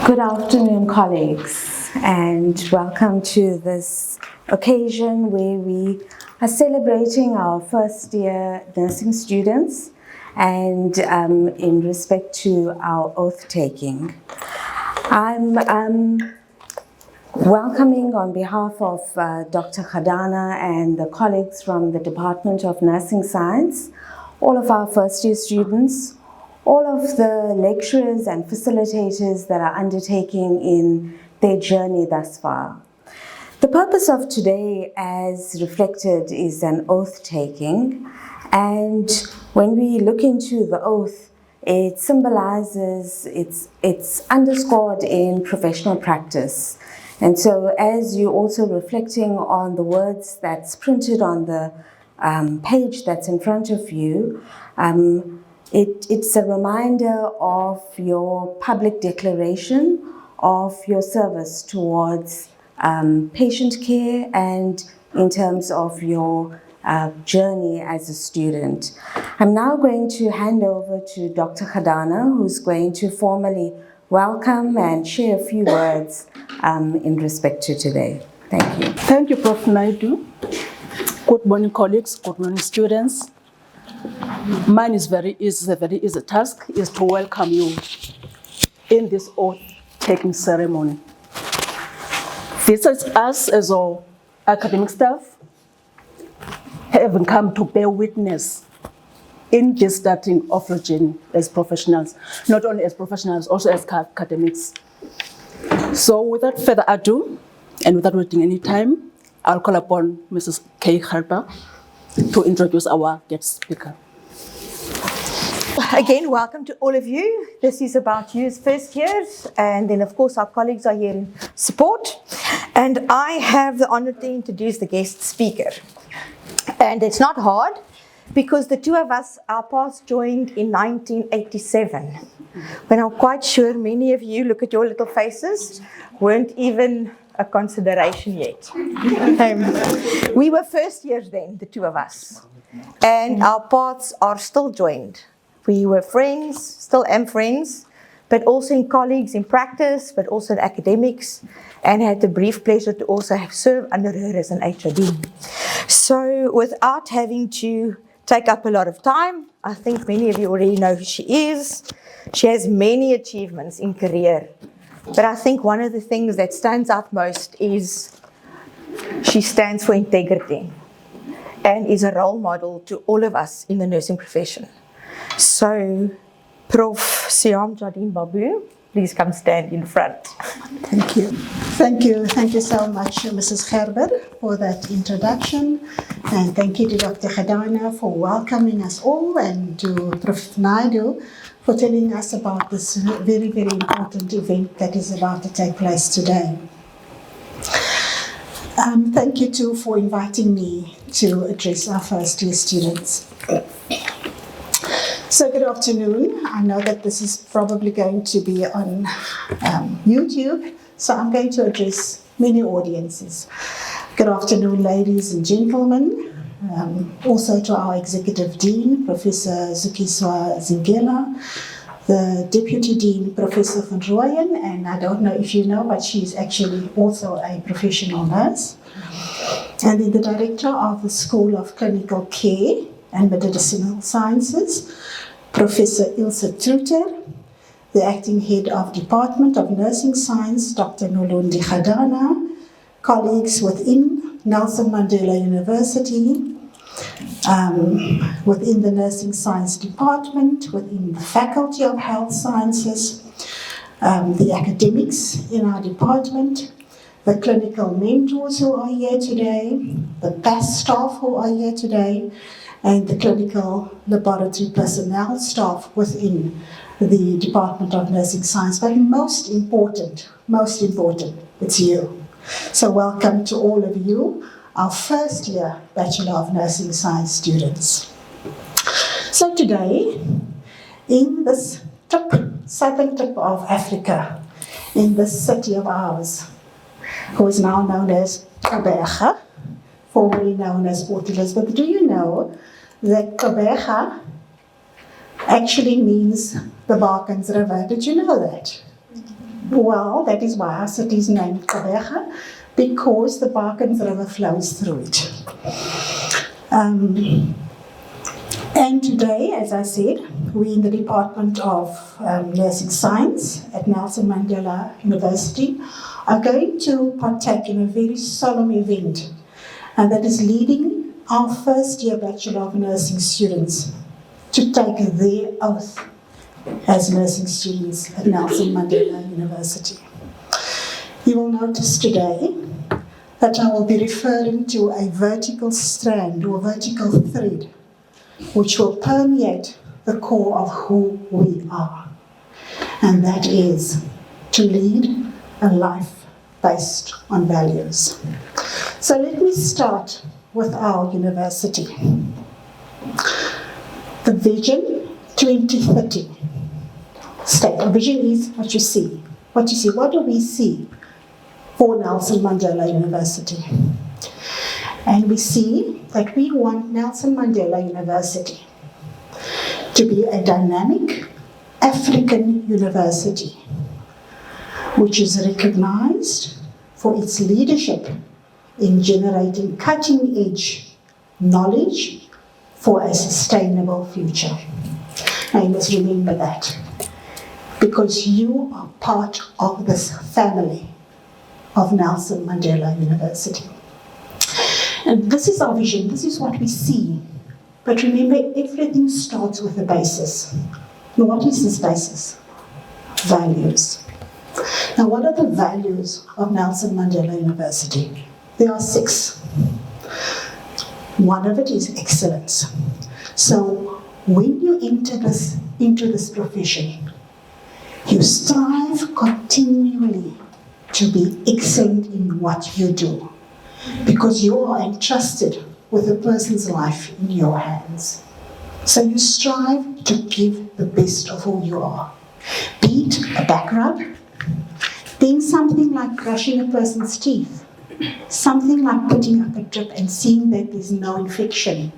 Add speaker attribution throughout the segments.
Speaker 1: Good afternoon, colleagues, and welcome to this occasion where we are celebrating our first year nursing students and in respect to our oath taking. I'm welcoming on behalf of Dr. Khadana and the colleagues from the Department of Nursing Science, all of our first year students, all of the lecturers and facilitators that are undertaking in their journey thus far. The purpose of today, as reflected, is an oath taking, and when we look into the oath, it symbolizes, it's underscored in professional practice. And so as you're also reflecting on the words that's printed on the page that's in front of you, it's a reminder of your public declaration of your service towards patient care and in terms of your journey as a student. I'm now going to hand over to Dr. Khadana, who's going to formally welcome and share a few words in respect to today. Thank you.
Speaker 2: Thank you, Prof. Naidu. Good morning, colleagues. Good morning, students. Mine is a very easy task, is to welcome you in this oath-taking ceremony. This is us as our academic staff having come to bear witness in this starting of your journey as professionals, not only as professionals, also as academics. So without further ado, and without wasting any time, I'll call upon Mrs. Kay Harper to introduce our guest speaker.
Speaker 3: Again, welcome to all of you. This is about you as first years, and then of course our colleagues are here in support. And I have the honor to introduce the guest speaker. And it's not hard, because the two of us, our paths joined in 1987, when I'm quite sure many of you, look at your little faces, weren't even a consideration yet. We were first years then, the two of us, and our paths are still joined. We were friends, still am friends, but also in colleagues in practice, but also in academics, and had the brief pleasure to also serve under her as an HOD. So without having to take up a lot of time, I think many of you already know who she is. She has many achievements in career, but I think one of the things that stands out most is she stands for integrity and is a role model to all of us in the nursing profession. So, Prof. Siam Jardine Babu, please come stand in front.
Speaker 4: Thank you. Thank you. Thank you so much, Mrs. Gerber, for that introduction. And thank you to Dr. Khadana for welcoming us all, and to Prof. Naidu for telling us about this very, very important event that is about to take place today. Thank you too for inviting me to address our first year students. So good afternoon. I know that this is probably going to be on YouTube, so I'm going to address many audiences. Good afternoon, ladies and gentlemen. Also to our Executive Dean, Professor Zukiswa Zingela, the Deputy Dean, Professor van Rooyen, and I don't know if you know, but she's actually also a professional nurse. And then the Director of the School of Clinical Care and Medicinal Sciences, Professor Ilse Truter, the Acting Head of Department of Nursing Science, Dr. Nolondi Khadana, colleagues within Nelson Mandela University, within the Nursing Science Department, within the Faculty of Health Sciences, the academics in our department, the clinical mentors who are here today, the PAS staff who are here today, and the clinical laboratory personnel staff within the Department of Nursing Science. But most important, it's you. So welcome to all of you, our first year Bachelor of Nursing Science students. So today, in this southern tip of Africa, in this city of ours, who is now known as Gqeberha, formerly known as Port Elizabeth, do you know that Gqeberha actually means the Barkans River? Did you know that? Well, that is why our city is named Gqeberha, because the Barkens River flows through it. And today, as I said, we in the Department of Nursing Science at Nelson Mandela University are going to partake in a very solemn event, and that is leading our first year Bachelor of Nursing students to take their oath as nursing students at Nelson Mandela University. You will notice today that I will be referring to a vertical strand or vertical thread which will permeate the core of who we are. And that is to lead a life based on values. So let me start with our university. The Vision 2030 statement. Vision is what you see. What you see. What do we see for Nelson Mandela University? And we see that we want Nelson Mandela University to be a dynamic African university, which is recognized for its leadership in generating cutting-edge knowledge for a sustainable future. Now you must remember that, because you are part of this family of Nelson Mandela University. And this is our vision, this is what we see. But remember, everything starts with a basis. Now, what is this basis? Values. Now, what are the values of Nelson Mandela University? There are 6. One of it is excellence. So, when you enter into this profession, you strive continually to be excellent in what you do, because you are entrusted with a person's life in your hands. So you strive to give the best of who you are. Be it a back rub, being something like brushing a person's teeth, something like putting up a drip and seeing that there's no infection,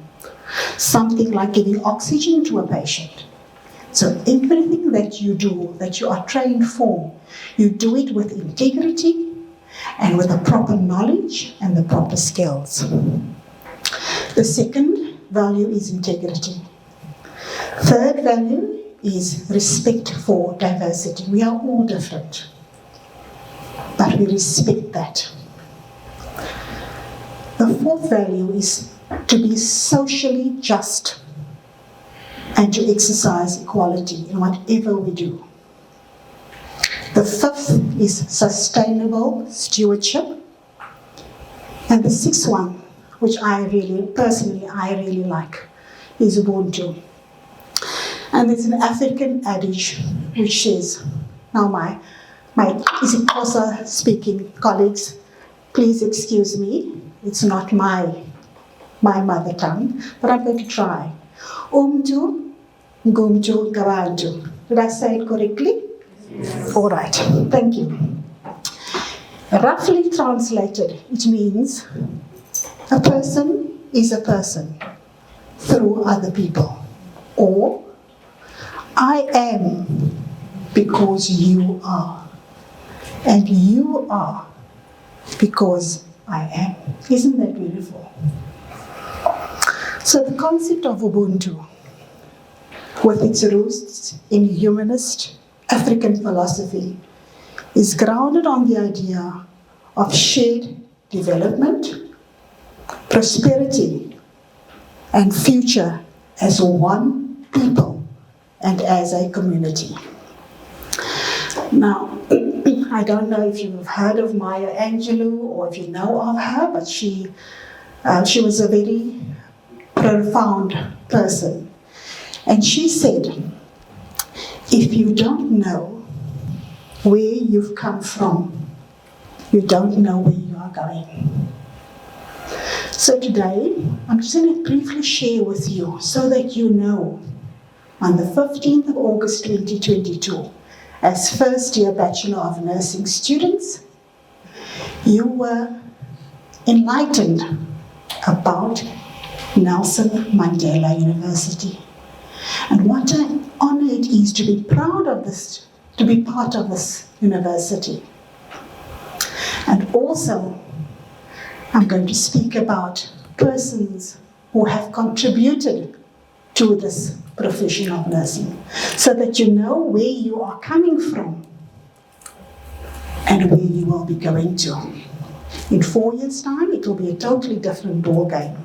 Speaker 4: something like giving oxygen to a patient. So everything that you do, that you are trained for, you do it with integrity and with the proper knowledge and the proper skills. The second value is integrity. Third value is respect for diversity. We are all different, but we respect that. The fourth value is to be socially just and to exercise equality in whatever we do. The fifth is sustainable stewardship. And the sixth one, which I really like, is Ubuntu. And there's an African adage which says, now my isiXhosa speaking colleagues, please excuse me, it's not my mother tongue, but I'm going to try. Umtu, ngumtu, gabantu. Did I say it correctly? Yes. All right, thank you. Roughly translated, it means a person is a person through other people. Or, I am because you are. And you are because I am. Isn't that beautiful? So the concept of Ubuntu, with its roots in humanist African philosophy, is grounded on the idea of shared development, prosperity, and future as one people and as a community. Now, I don't know if you've heard of Maya Angelou or if you know of her, but she was a very profound person. And she said, if you don't know where you've come from, you don't know where you are going. So today, I'm just going to briefly share with you so that you know, on the 15th of August 2022, as first year Bachelor of Nursing students, you were enlightened about Nelson Mandela University. And what an honor it is to be proud of this to be part of this university. And also, I'm going to speak about persons who have contributed to this profession of nursing, so that you know where you are coming from and where you will be going to. In 4 years' time, it will be a totally different ball game.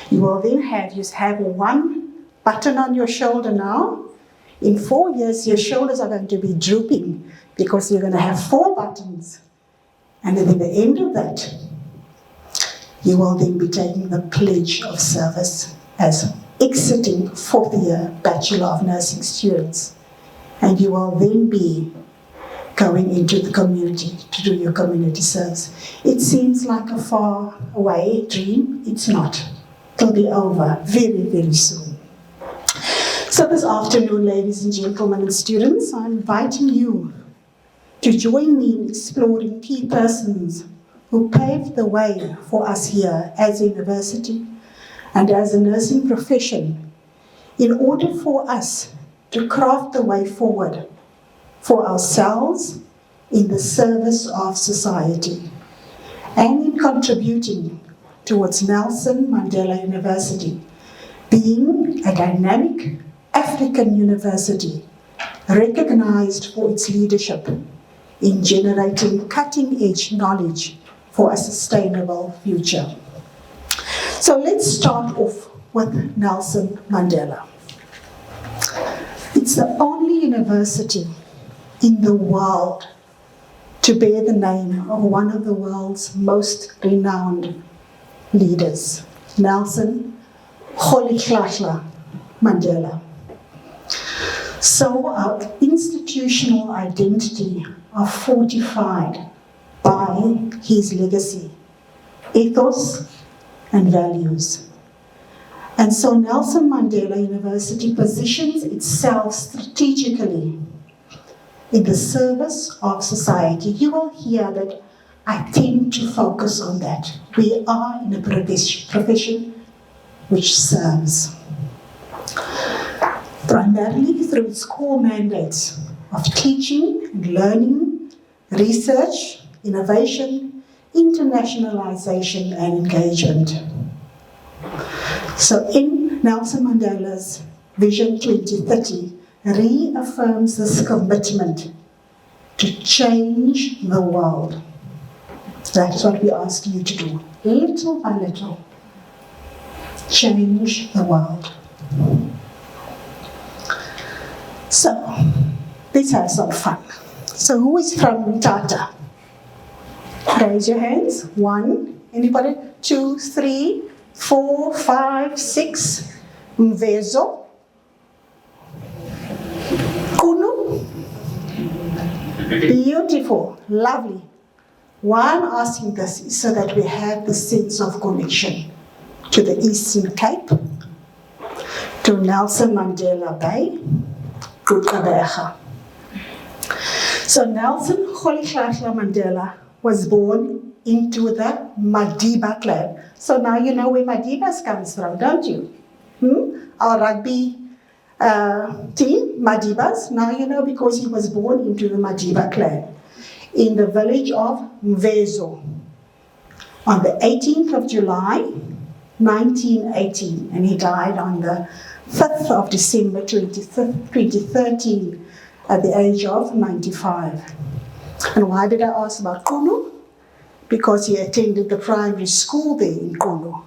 Speaker 4: You will then have one button on your shoulder now. In 4 years, your shoulders are going to be drooping because you're going to have 4 buttons. And at the end of that, you will then be taking the pledge of service as exiting 4th year Bachelor of Nursing students. And you will then be going into the community to do your community service. It seems like a far away dream. It's not. It'll be over very, very soon. So this afternoon, ladies and gentlemen and students, I'm inviting you to join me in exploring key persons who paved the way for us here as a university and as a nursing profession in order for us to craft the way forward for ourselves in the service of society and in contributing towards Nelson Mandela University being a dynamic African university recognized for its leadership in generating cutting-edge knowledge for a sustainable future. So let's start off with Nelson Mandela. It's the only university in the world to bear the name of one of the world's most renowned leaders, Nelson Rolihlahla Mandela. So our institutional identity are fortified by his legacy, ethos, and values. And so Nelson Mandela University positions itself strategically in the service of society. You will hear that I tend to focus on that. We are in a profession which serves. Primarily through its core mandates of teaching and learning, research, innovation, internationalization, and engagement. So in Nelson Mandela's Vision 2030 reaffirms this commitment to change the world. That is what we ask you to do, little by little. Change the world. So, let's have some fun. So who is from Tata? Raise your hands. 1, anybody? 2, 3, 4, 5, 6. Mvezo. Kunu. Beautiful, lovely. Why I'm asking this is so that we have the sense of connection to the Eastern Cape, to Nelson Mandela Bay, to Gqeberha. So Nelson Rolihlahla Mandela was born into the Madiba clan. So now you know where Madibas comes from, don't you? Our rugby team, Madibas, now you know because he was born into the Madiba clan in the village of Mvezo on the 18th of July, 1918, and he died on the 5th of December 2013 at the age of 95. And why did I ask about Kunu? Because he attended the primary school there in Kunu.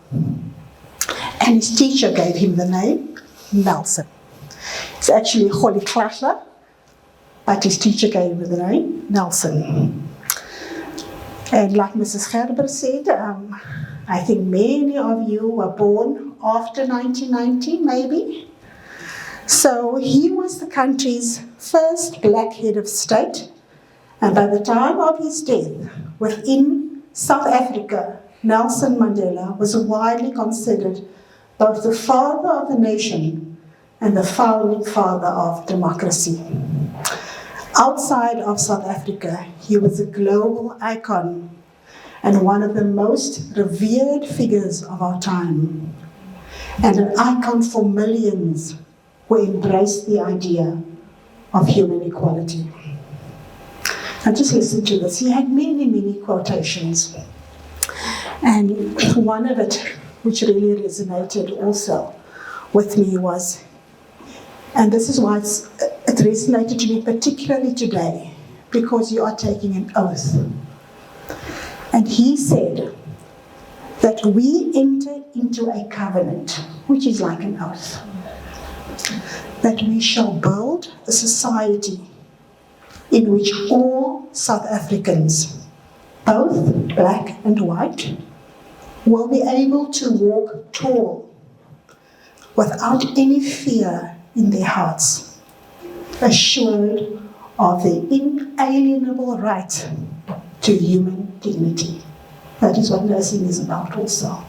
Speaker 4: And his teacher gave him the name Nelson. It's actually Rolihlahla, but his teacher gave him the name Nelson. And like Mrs. Gerber said, I think many of you were born after 1990, maybe. So he was the country's first black head of state, and by the time of his death, within South Africa, Nelson Mandela was widely considered both the father of the nation and the founding father of democracy. Outside of South Africa, he was a global icon and one of the most revered figures of our time, and an icon for millions who embraced the idea of human equality. And just listen to this. He had many, many quotations. And one of it, which really resonated also with me, was, and this is why it resonated to me particularly today, because you are taking an oath. And he said that we enter into a covenant, which is like an oath, that we shall build a society in which all South Africans, both black and white, will be able to walk tall without any fear in their hearts, assured of their inalienable right to human dignity. That is what nursing is about also.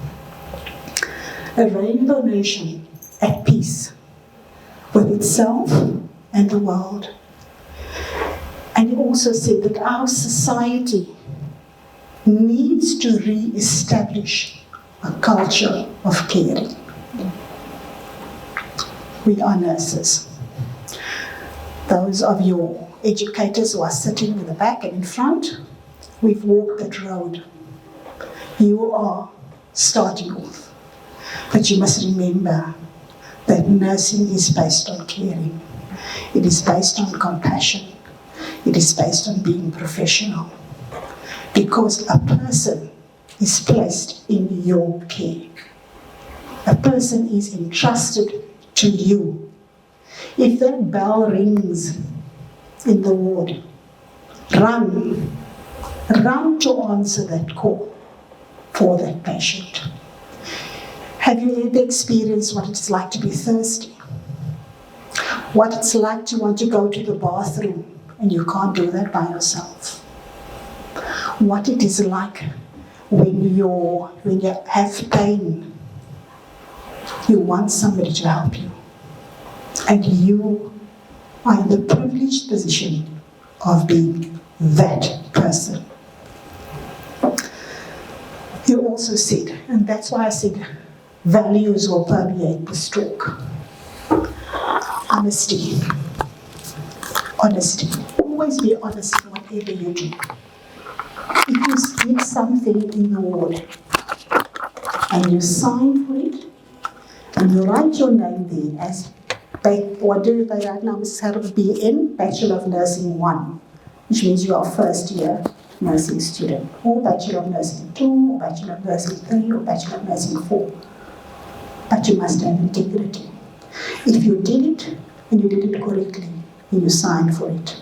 Speaker 4: A rainbow nation at peace with itself and the world. And he also said that our society needs to re-establish a culture of caring. We are nurses. Those of your educators who are sitting in the back and in front, we've walked that road. You are starting off. But you must remember that nursing is based on caring. It is based on compassion. It is based on being professional. Because a person is placed in your care. A person is entrusted to you. If that bell rings in the ward, run to answer that call for that patient. Have you ever experienced what it's like to be thirsty? What it's like to want to go to the bathroom and you can't do that by yourself? What it is like when you have pain, you want somebody to help you, and you are in the privileged position of being that person. You also said, and that's why I said values will permeate the stalk. Honesty. Honesty. Always be honest in whatever you do. If you see something in the ward and you sign for it and you write your name there as what do they write now? It's BN, Bachelor of Nursing 1, which means you are first year nursing student, or Bachelor of Nursing 2, or Bachelor of Nursing 3, or Bachelor of Nursing 4. But you must have integrity. If you did it and you did it correctly, then you signed for it.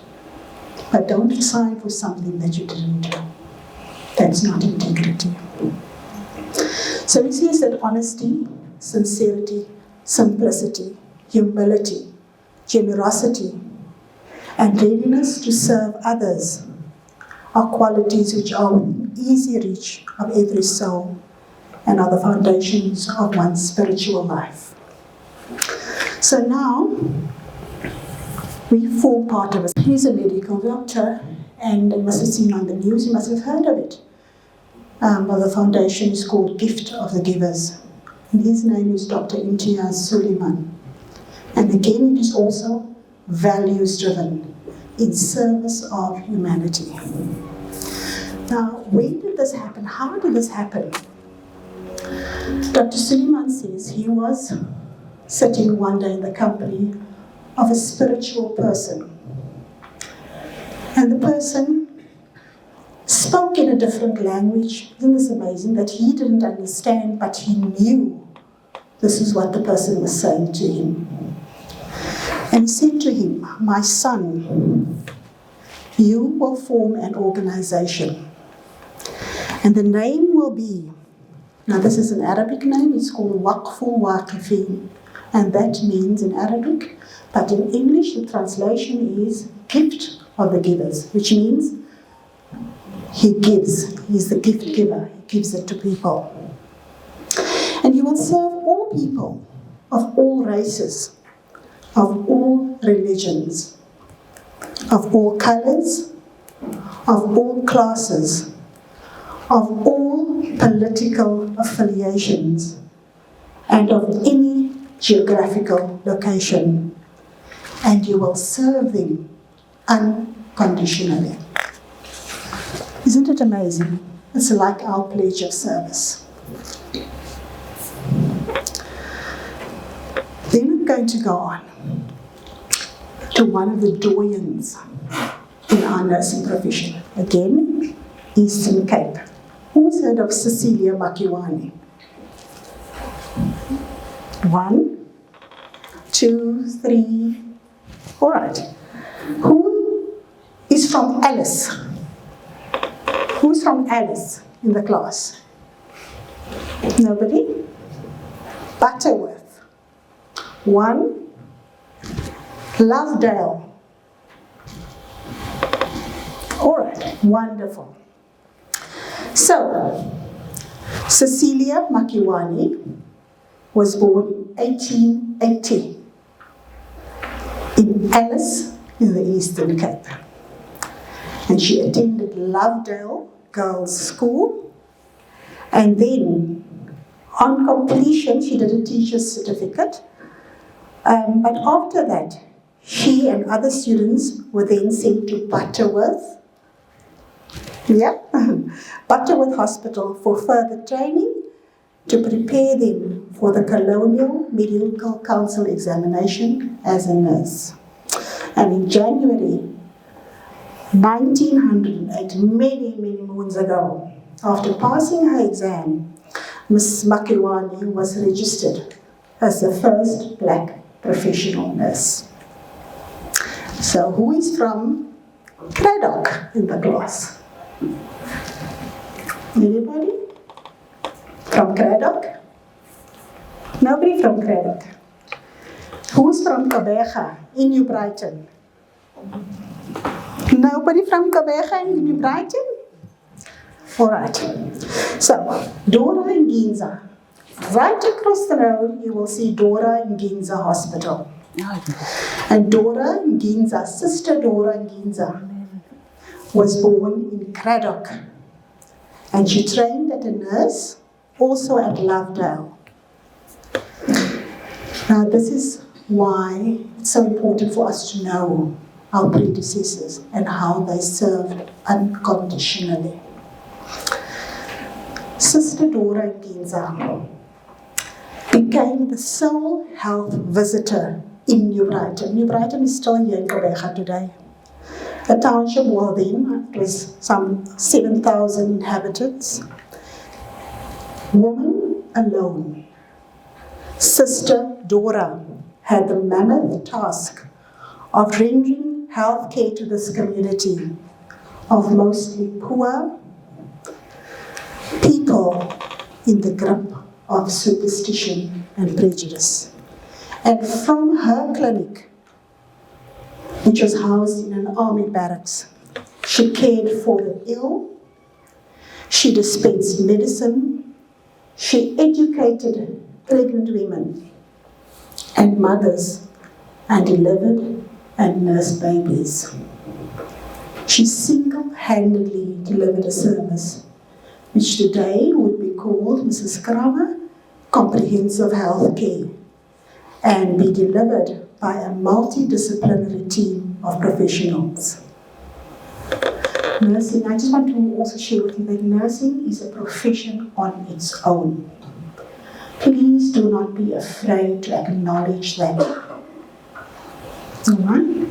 Speaker 4: But don't sign for something that you didn't do. That's not integrity. So it says that honesty, sincerity, simplicity, humility, generosity, and readiness to serve others are qualities which are within easy reach of every soul and are the foundations of one's spiritual life. So now, we form part of it. He's a medical doctor, and you must have seen on the news, you must have heard of it. The foundation is called Gift of the Givers. And his name is Dr. Imtiaz Suleiman. And again, it is also values-driven, in service of humanity. Now, when did this happen? How did this happen? Dr. Suleiman says he was sitting one day in the company of a spiritual person. And the person spoke in a different language. Isn't this amazing? That he didn't understand, but he knew this is what the person was saying to him. And said to him, "My son, you will form an organization. And the name will be," now this is an Arabic name, it's called Waqful Waqifin. And that means in Arabic, but in English the translation is Gift of the Givers, which means he gives, he's the gift giver, he gives it to people. And he will serve all people of all races, of all religions, of all colors, of all classes, of all political affiliations, and of any geographical location. And you will serve them unconditionally. Isn't it amazing? It's like our pledge of service. Then I'm going to go on to one of the doyens in our nursing profession. Again, Eastern Cape. Who's heard of Cecilia Makiwane? 1, 2, 3. All right. Who is from Alice? Who's from Alice in the class? Nobody? Butterworth. 1. Lovedale. All right, wonderful. So, Cecilia Makiwane was born in 1880 in Alice in the Eastern Cape. And she attended Lovedale Girls' School. And then, on completion, she did a teacher's certificate. But after that, she and other students were then sent to Butterworth, Butterworth Hospital for further training to prepare them for the Colonial Medical Council examination as a nurse. And in January 1908, many moons ago, after passing her exam, Miss Makiwane was registered as the first black professional nurse. So who is from Craddock in the class? Anybody? From Craddock? Nobody from Craddock. Who's from Kabeja in New Brighton? Nobody from Kabeja in New Brighton? All right. So, Dora in Ginza. Right across the road, you will see Dora in Ginza Hospital. And Dora in Ginza, Sister Dora in Ginza, was born in Craddock. And she trained as a nurse, also at Lovedale. Now, this is why it's so important for us to know our predecessors and how they served unconditionally. Sister Dora Ginza became the sole health visitor in New Brighton. New Brighton is still here in Kabeja today. A township, well then, it was some 7,000 inhabitants. Woman alone. Sister Dora had the mammoth task of rendering health care to this community of mostly poor people in the grip of superstition and prejudice. And from her clinic, which was housed in an army barracks, she cared for the ill, she dispensed medicine, she educated pregnant women and mothers, and delivered and nursed babies. She single-handedly delivered a service which today would be called, Mrs. Kramer, comprehensive health care, and be delivered by a multidisciplinary team of professionals. Nursing, I just want to also share with you that nursing is a profession on its own. Please do not be afraid to acknowledge that. Alright?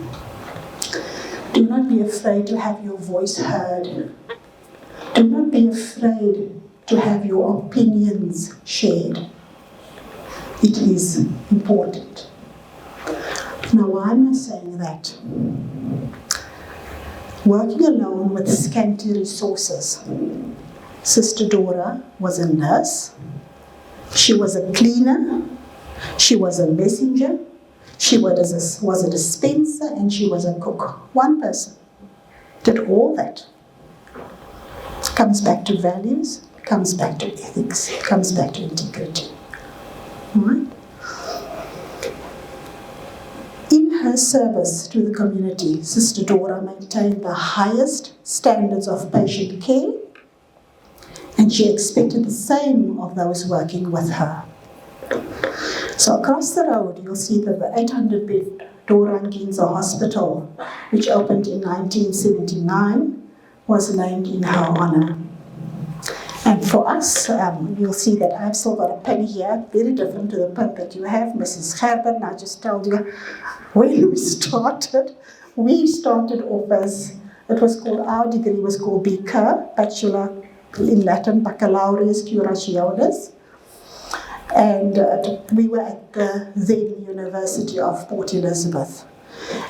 Speaker 4: Do not be afraid to have your voice heard. Do not be afraid to have your opinions shared. It is important. Now, why am I saying that? Working alone with scanty resources, Sister Dora was a nurse, she was a cleaner, she was a messenger, she was a dispenser, and she was a cook. One person did all that. It comes back to values, it comes back to ethics, it comes back to integrity. All right? In her service to the community, Sister Dora maintained the highest standards of patient care, and she expected the same of those working with her. So across the road, you'll see that the 800-bed Dora Ginza Hospital, which opened in 1979, was named in her honor. And for us, you'll see that I've still got a pin here, very different to the pin that you have, Mrs. Gerber. And I just told you when we started off as, our degree was called BCur, Bachelor in Latin, Baccalaureus Curationis. And we were at the then University of Port Elizabeth.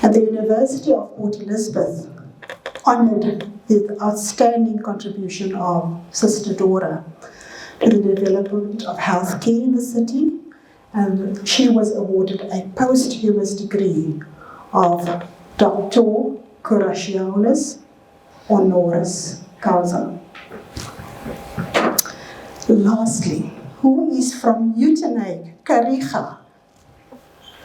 Speaker 4: And the University of Port Elizabeth honoured the outstanding contribution of Sister Dora to the development of healthcare in the city, and she was awarded a posthumous degree of Doctor Curationis Honoris Causa. Lastly, who is from Uitenhage, Kariga?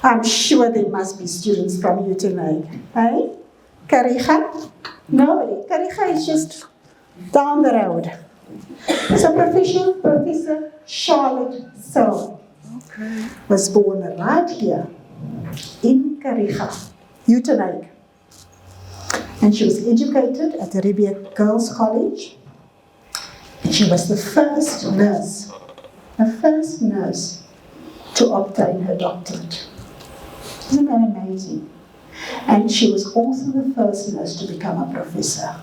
Speaker 4: I'm sure there must be students from Uitenhage. Hey? Kariga? Nobody. Kariga is just down the road. So Professor Charlotte Searle was born right here in Kariga, Uitenhage. And she was educated at the Riebeek Girls College. And she was the first nurse to obtain her doctorate. Isn't that amazing? And she was also the first nurse to become a professor.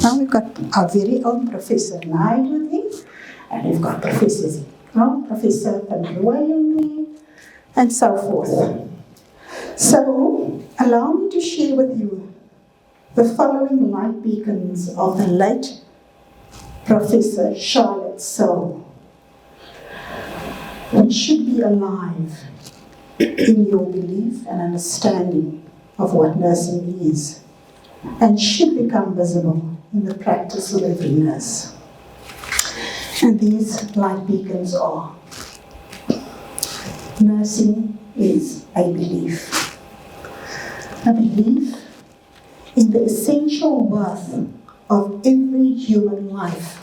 Speaker 4: Now we've got our very own Professor Naidu there, and we've got Professor Professor Van Rooyen there, and so forth. So, allow me to share with you the following light beacons of the late Professor Charlotte Searle, which should be alive in your belief and understanding of what nursing is, and should become visible in the practice of every nurse. And these light beacons are: nursing is a belief in the essential worth of every human life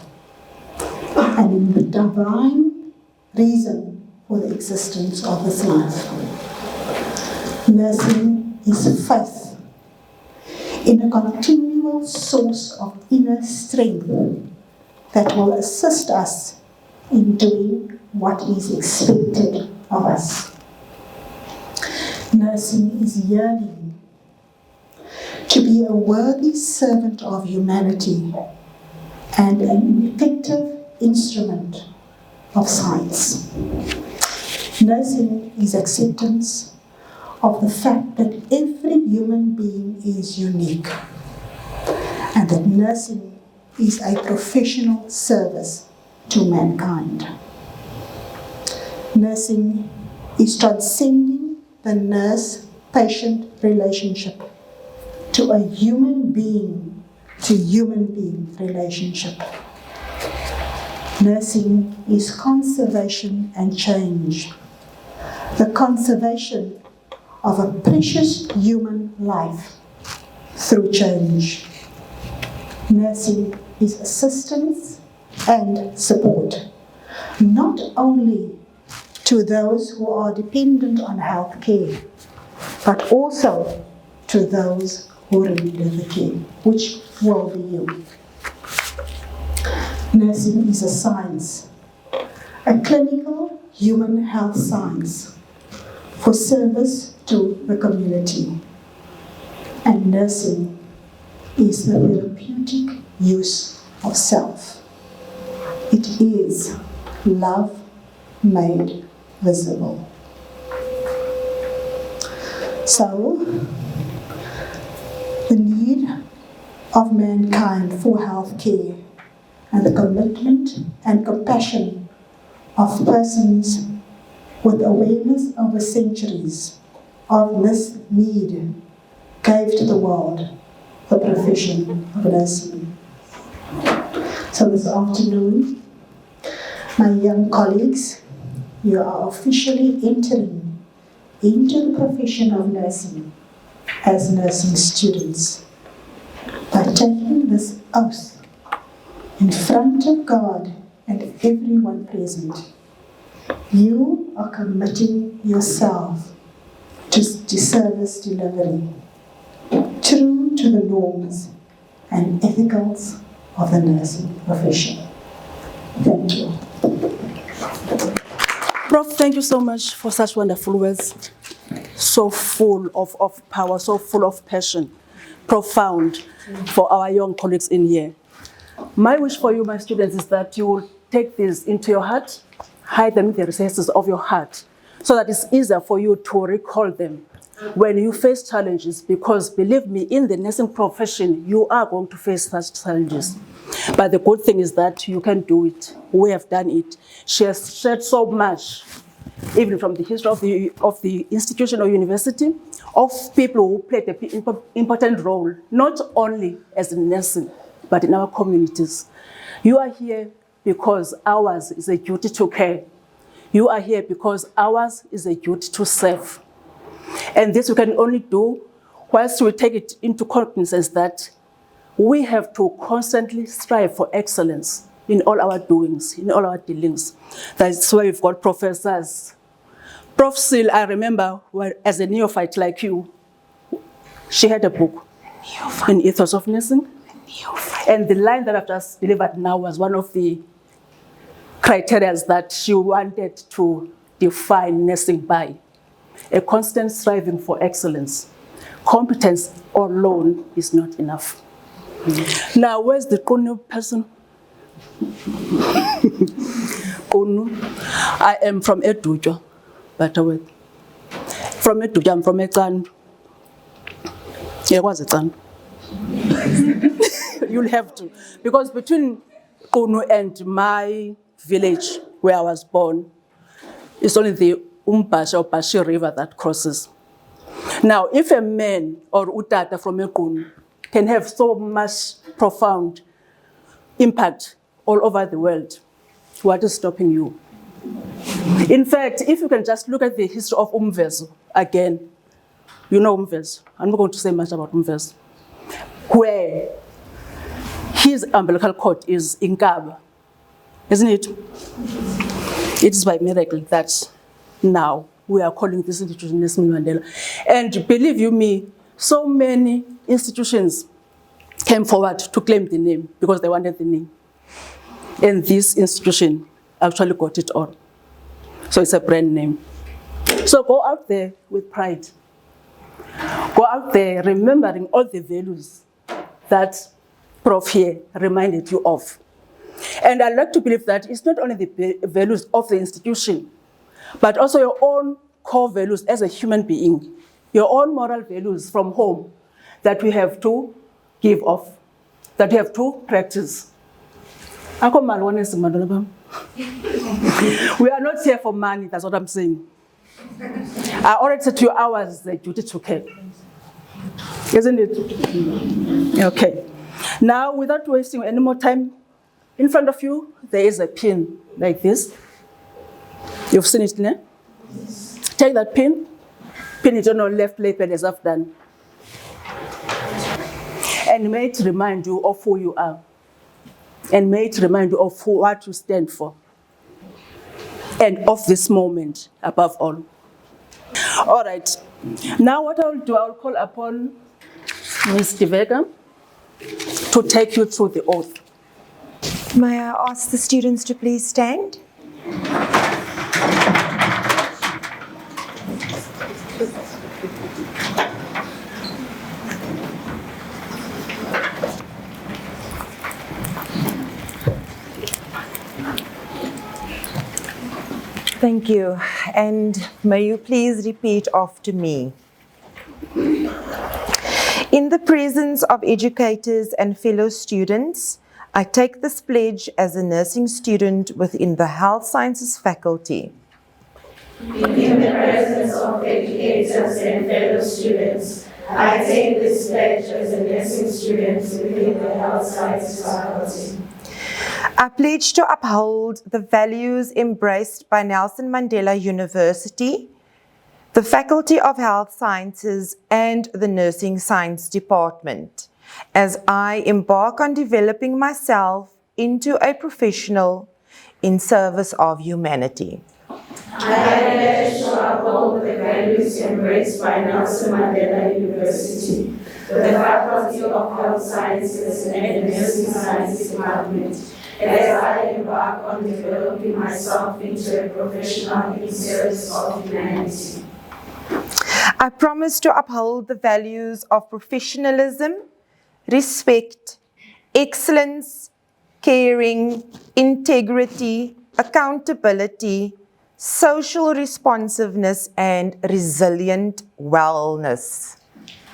Speaker 4: and in the divine reason for the existence of this life. Nursing is faith in a continual source of inner strength that will assist us in doing what is expected of us. Nursing is yearning to be a worthy servant of humanity and an effective instrument of science. Nursing is acceptance of the fact that every human being is unique and that nursing is a professional service to mankind. Nursing is transcending the nurse-patient relationship to a human being to human being relationship. Nursing is conservation and change, the conservation of a precious human life through change. Nursing is assistance and support, not only to those who are dependent on health care, but also to those who render the care, which will be you. Nursing is a science, a clinical human health science for service to the community. And nursing is the therapeutic use of self. It is love made visible. So, the need of mankind for health care and the commitment and compassion of persons with awareness over centuries of this need gave to the world the profession of nursing. So this afternoon, my young colleagues, you are officially entering into the profession of nursing as nursing students by taking this oath in front of God and everyone present. You are committing yourself to service delivery, true to the norms and ethicals of the nursing profession. Thank you.
Speaker 2: Prof, thank you so much for such wonderful words. So full of power, so full of passion, profound for our young colleagues in here. My wish for you, my students, is that you will take this into your heart, hide them in the recesses of your heart, so that it's easier for you to recall them when you face challenges, because believe me, in the nursing profession, you are going to face such challenges. But the good thing is that you can do it. We have done it. She has shared so much, even from the history of the institution or university, of people who played an important role, not only as in nursing, but in our communities. You are here because ours is a duty to care. You are here because ours is a duty to serve. And this we can only do whilst we take it into cognizance that we have to constantly strive for excellence in all our doings, in all our dealings. That's why we've got professors. Prof. Seal, I remember as a neophyte like you, she had a book in Ethos of Nursing. And the line that I've just delivered now was one of the criteria that she wanted to define nursing by. A constant striving for excellence. Competence alone is not enough. Now, where's the Kunu person? Kunu. I am from Edujo, Butterworth. From Edujo, I'm from Etandu. Yeah, what's Etandu? You'll have to. Because between Kunu and my village, where I was born, it's only the Umbasha or Bashi River that crosses. Now, if a man or Utata from Ekunu can have so much profound impact all over the world, what is stopping you? In fact, if you can just look at the history of Umvezo again, you know Umvezo. I'm not going to say much about Umvezo, where his umbilical cord is in Kaba, isn't it? It is by miracle that now we are calling this institution Nelson Mandela. And believe you me, so many institutions came forward to claim the name because they wanted the name. And this institution actually got it all. So it's a brand name. So go out there with pride. Go out there remembering all the values that Prof here reminded you of. And I'd like to believe that it's not only the values of the institution, but also your own core values as a human being, your own moral values from home that we have to give off, that we have to practice. We are not here for money, that's what I'm saying. I already said to you, ours is a duty to care. Isn't it? Okay. Now, without wasting any more time, in front of you, there is a pin like this. You've seen it, ne? Yes. Take that pin it on your left lapel as I've done. And may it remind you of who you are. And may it remind you of what you stand for. And of this moment, above all. All right. Now what I'll do, I'll call upon Ms. Divega to take you through the oath.
Speaker 3: May I ask the students to please stand? Thank you. And may you please repeat after me. In the presence of educators and fellow students, I take this pledge as a nursing student within the Health Sciences faculty.
Speaker 5: In the presence of educators and fellow students, I take this pledge as a nursing student within the Health Sciences faculty.
Speaker 3: I pledge to uphold the values embraced by Nelson Mandela University, the Faculty of Health Sciences, and the Nursing Science Department, as I embark on developing myself into a professional in service of humanity.
Speaker 5: I pledge to uphold the values embraced by Nelson Mandela University, the Faculty of Health Sciences and the Nursing Science Department, as I embark on developing myself into a professional in service of humanity.
Speaker 3: I promise to uphold the values of professionalism, respect, excellence, caring, integrity, accountability, social responsiveness, and resilient wellness.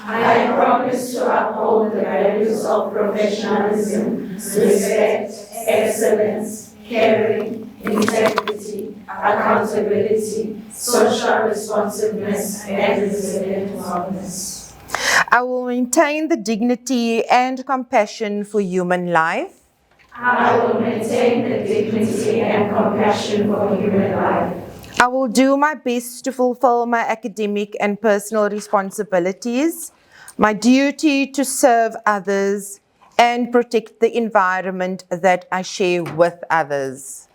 Speaker 5: I promise to uphold the values of professionalism, respect, excellence, caring, integrity, accountability, social responsiveness, and resilient wellness.
Speaker 3: I will maintain the dignity and compassion for human life.
Speaker 5: I will maintain the dignity and compassion for human life.
Speaker 3: I will do my best to fulfill my academic and personal responsibilities, my duty to serve others, and protect the environment that I share with others.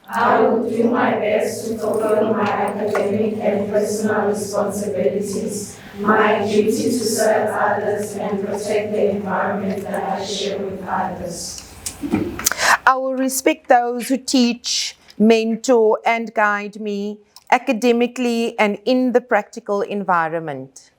Speaker 5: I will do my best to fulfill my academic and personal responsibilities, my duty to serve others, and protect the environment that I share with others.
Speaker 3: I will respect those who teach, mentor, and guide me academically and in the practical environment.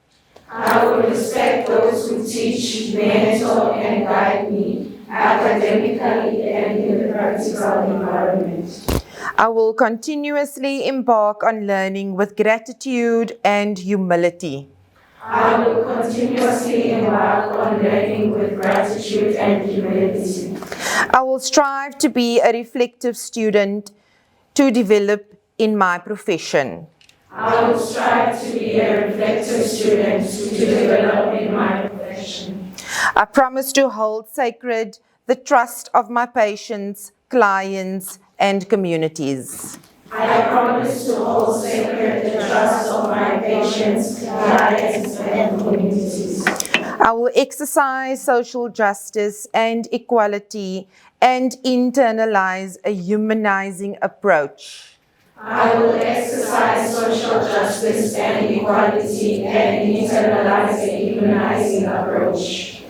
Speaker 5: I will respect those who teach, mentor, and guide me academically and in the practical environment.
Speaker 3: I will continuously embark on learning with gratitude and humility.
Speaker 5: I will continuously embark on learning with gratitude and humility.
Speaker 3: I will strive to be a reflective student to develop in my profession.
Speaker 5: I will strive to be a reflective student to develop in my profession.
Speaker 3: I promise to hold sacred the trust of my patients, clients, and communities.
Speaker 5: I promise to hold sacred the trust of my patients, clients, and communities.
Speaker 3: I will exercise social justice and equality and internalize a humanizing approach.
Speaker 5: I will exercise social justice and equality and internalize a humanizing approach.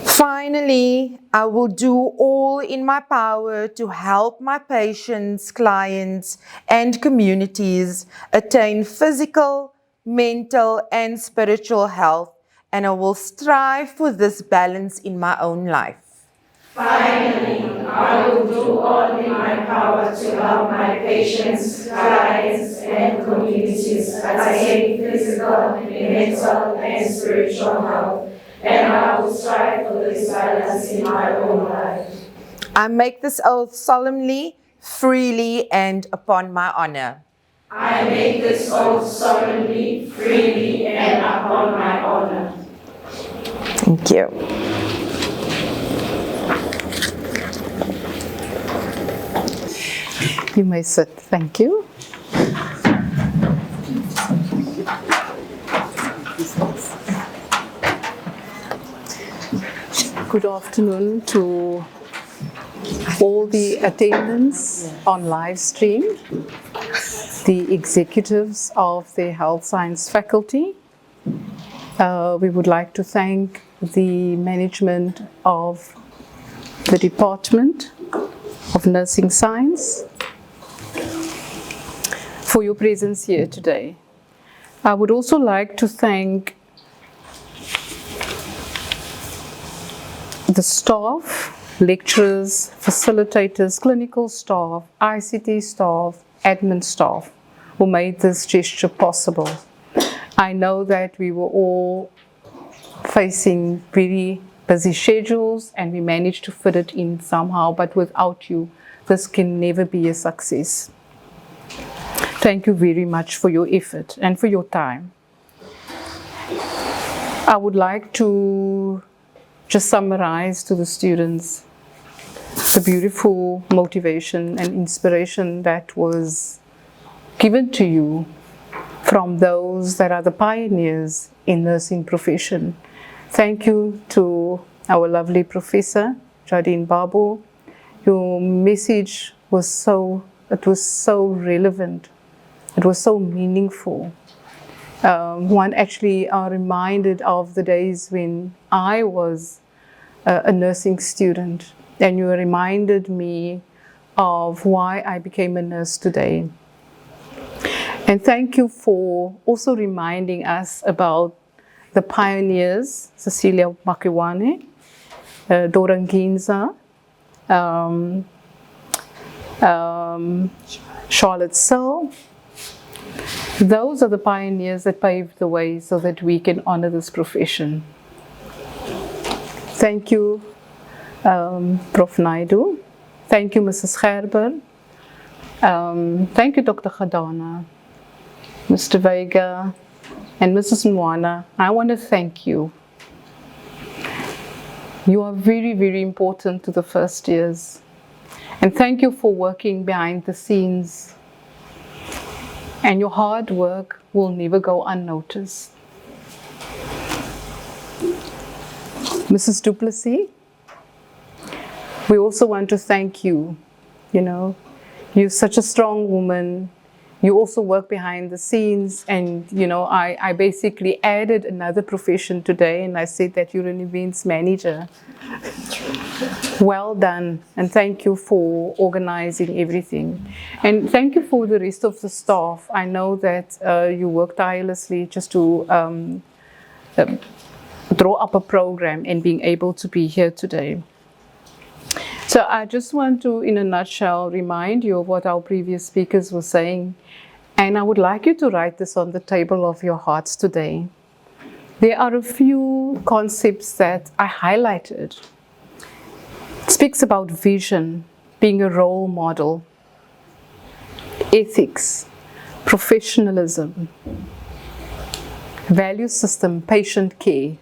Speaker 3: Finally, I will do all in my power to help my patients, clients, and communities attain physical, mental, and spiritual health, and I will strive for this balance in my own life.
Speaker 5: Finally, I will do all in my power to help my patients, clients, and communities attain physical, mental, and spiritual health, and I will strive for this balance in my own life.
Speaker 3: I make this oath solemnly, freely, and upon my honor.
Speaker 5: I make this oath solemnly, freely, and upon my honor.
Speaker 3: Thank you.
Speaker 6: You may sit. Thank you. Good afternoon to all the attendants on live stream, the executives of the health science faculty. We would like to thank the management of the Department of Nursing Science for your presence here today. I would also like to thank the staff, lecturers, facilitators, clinical staff, ICT staff, admin staff who made this gesture possible. I know that we were all facing very busy schedules and we managed to fit it in somehow, but without you, this can never be a success. Thank you very much for your effort and for your time. I would like to just summarize to the students the beautiful motivation and inspiration that was given to you from those that are the pioneers in nursing profession. Thank you to our lovely Professor Jardine Babu. Your message was so relevant It was so meaningful. One actually are reminded of the days when I was a nursing student, and you reminded me of why I became a nurse today. And thank you for also reminding us about the pioneers, Cecilia Makiwane, Dora Nginza, Charlotte Searle. Those are the pioneers that paved the way so that we can honor this profession. Thank you, Prof. Naidu. Thank you, Mrs. Gerber. Thank you, Dr. Khadana, Mr. Vega, and Mrs. Mwana. I want to thank you. You are very, very important to the first years. And thank you for working behind the scenes. And your hard work will never go unnoticed. Mrs. Duplessis, we also want to thank you. You know, you're such a strong woman. You also work behind the scenes, and you know, I basically added another profession today, and I said that you're an events manager. Well done, and thank you for organizing everything. And thank you for the rest of the staff. I know that you work tirelessly just to draw up a program and being able to be here today. So I just want to, in a nutshell, remind you of what our previous speakers were saying. And I would like you to write this on the table of your hearts today. There are a few concepts that I highlighted. It speaks about vision, being a role model, ethics, professionalism, value system, patient care,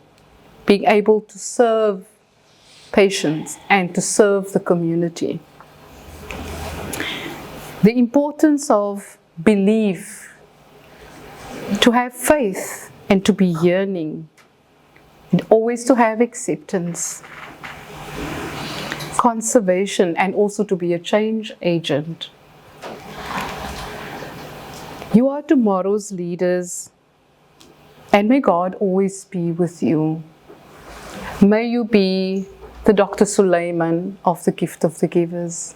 Speaker 6: being able to serve patients and to serve the community. The importance of belief, to have faith and to be yearning, and always to have acceptance, conservation, and also to be a change agent. You are tomorrow's leaders, and may God always be with you. May you be the Dr. Suleiman of the gift of the givers.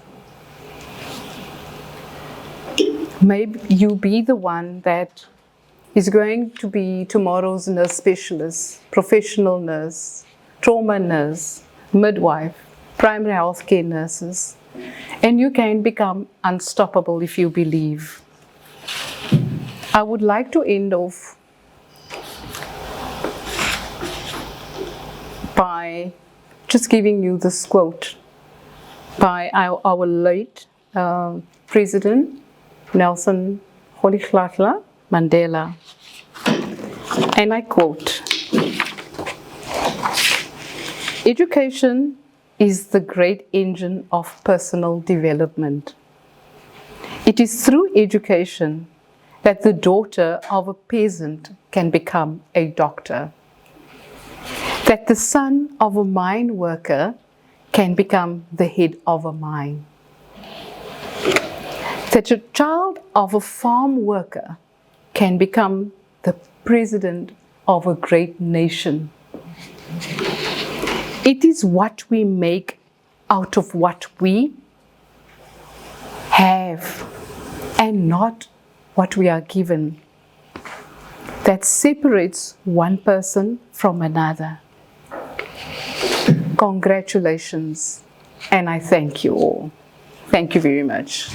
Speaker 6: May you be the one that is going to be tomorrow's nurse specialist, professional nurse, trauma nurse, midwife, primary health care nurses. And you can become unstoppable if you believe. I would like to end off by just giving you this quote by our late President Nelson Rolihlahla Mandela. And I quote, "Education is the great engine of personal development. It is through education that the daughter of a peasant can become a doctor, that the son of a mine worker can become the head of a mine, that a child of a farm worker can become the president of a great nation. It is what we make out of what we have and not what we are given that separates one person from another." Congratulations, and I thank you all. Thank you very much.